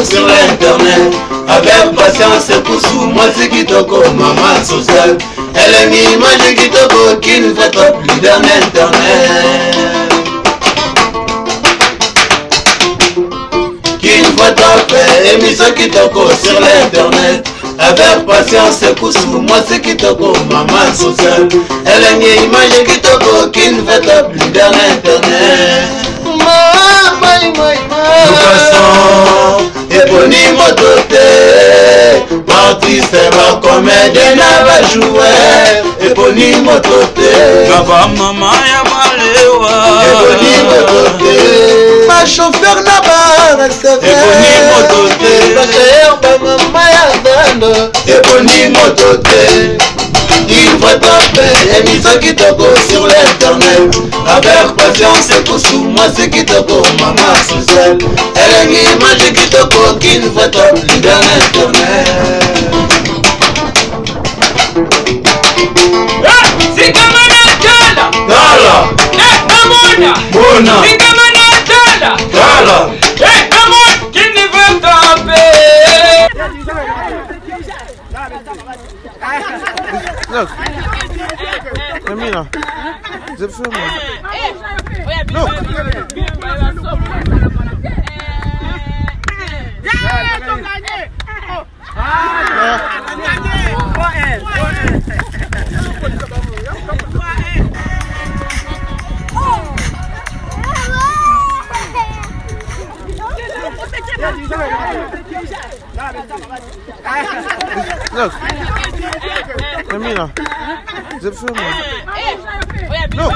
Sur l'internet, avec patience et poussou, moi c'est Kitoko, maman sociale. Elle est une image Kitoko qui ne fait pas plus d'un internet. Qui ne fait pas faire émission Kitoko sur l'internet. Avec patience et poussou, moi c'est Kitoko, maman sociale. Elle est une image Kitoko qui ne fait pas plus d'un internet. Eponi motote, artiste va comédien va jouer. Eponi motote, Baba maman ya balewa. Eponi motote, ma chauffeur na ba recevoir. Eponi motote, ma chère ba maman ya vendre. Eponi motote. Il faut taper émission Kitoko sur l'internet. Avec patience et poussou, moi c'est Kitoko, maman sociale. Elle est une image Kitoko qui ne fait pas plus d'un internet. Si kamana tala. Tala. Kamona. Bona. Si kamana tala. Tala. Kamona qui ne veut taper. Look. Amina. Zip film. Look. Look. Amina. Zip film. Look.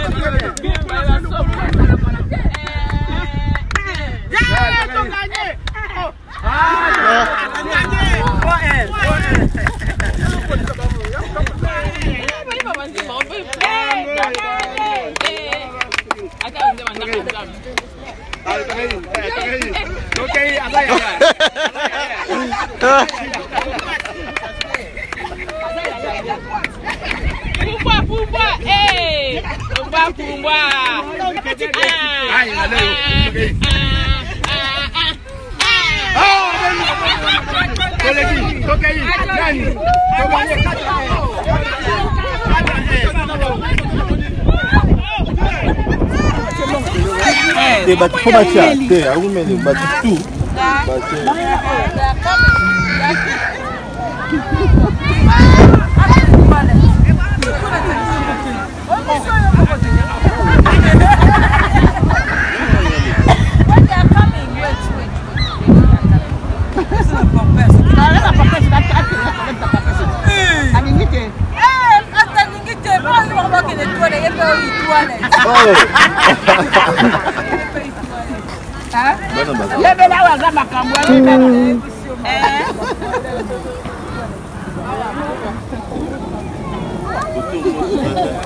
But how much are I will make it, but two.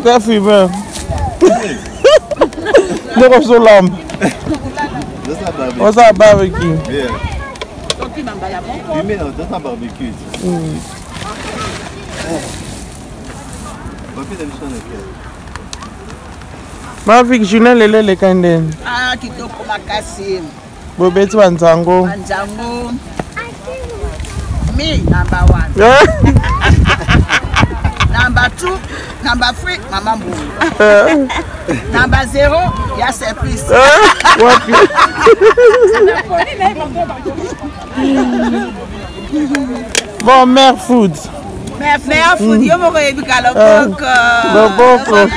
Coffee, man. Look up so long. What's that barbecue? Yeah. You mean that's not barbecue? Mavik juna lele le kanden. Ah, kitoko makasi. Bobeti wanzango. Wanzango. Me number 1. Number 2, number 3, Mama Mbu. Number 0, ya surprise. Wapi? Bon, mère food. Mère food, yo mo ko ebika loboko. Loboko.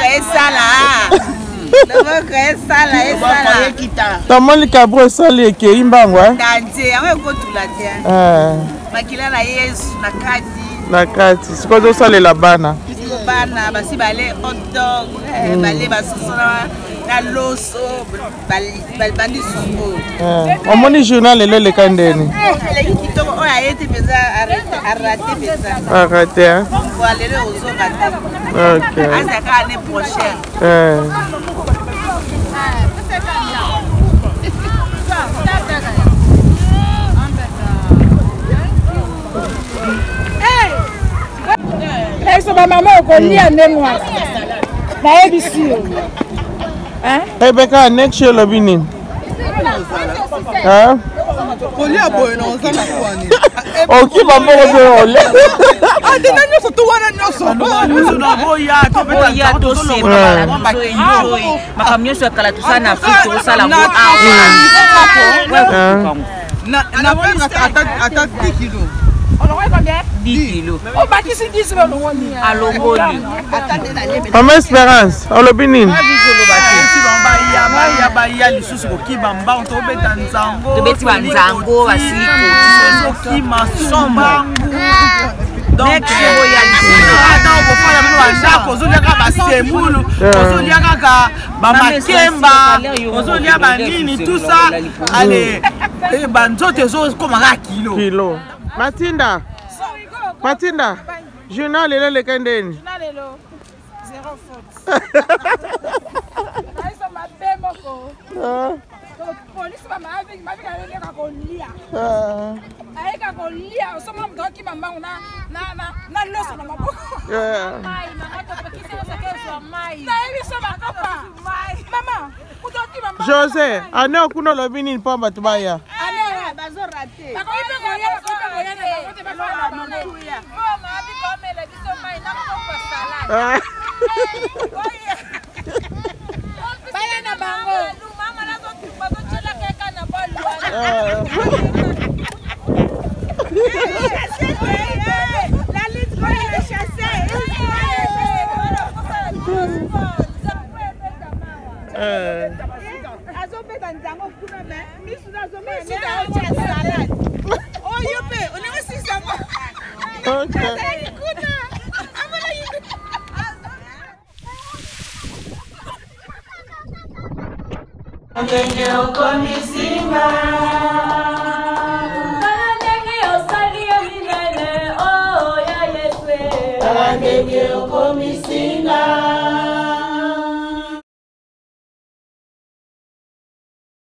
Tamoli kabro sali eke imbangwa. Dante, awe ko tulatia. Makila na Yesu na kati. Na kati, sikozo sali la bana. Bana basi bale hot dog, bale basosona na loso, bali sumo. Omoni journal le kandeni. Le kitoko o ayeti peza arrêté peza. Arrêté hein. Pour aller au zoo matin. OK. Asa ka année prochaine. nyonso ba mama okolia ndenge wana nayebisi yo Rebecca, next year lobi nini? kolia boye na ozana kwani Okiba moko boye ole. Adina nyonso tu wana nyonso na boya to beta to sema makambo nyonso ya kala tosala na Afrika tosala ngo na pesa ata 10 kilo. On aurait combien? 10 kilos. On bâtit 10 kilo. À Longoli. Maman Espérance, on lobi nini? Ya lisusu kokiba mbao to beta nzango. To beti banzango basiko. Kima somba. Donc ya lisusu. Ata okofana bino bashako ozoliaka basemulu, ozoliaka bamakemba, ozolia banini tout ça. Allez, banzote ezokomaka kilo. Kilo. Matinda. Matinda. Journal lelo lekendeni. Journal lelo. Zéro faute. Aïssa m'a fait moko. Police m'a avec ma vie avec ka kolia. Avec ka kolia, so mama mto ki mama na loso na maboko. Mai mama to pakisi na keso mai. Na hivi so makapa. Mama, kutoki mama. José, ane okuno lobi nini pamba tubaya? Ane bazo raté. Bakoipe koya na bakote bafala mama. Mama abi komela biso mai na ko salade. Baya na bango. Mama na bazo chela keka na bolu. La lutte contre le chassé. Azopeta nzango kuna me. Misu azometa salade. Oh yope, on est aussi samba. Okay. Ndenge okomisinga ndenge osalia minene oh ya Yesu ndenge okomisinga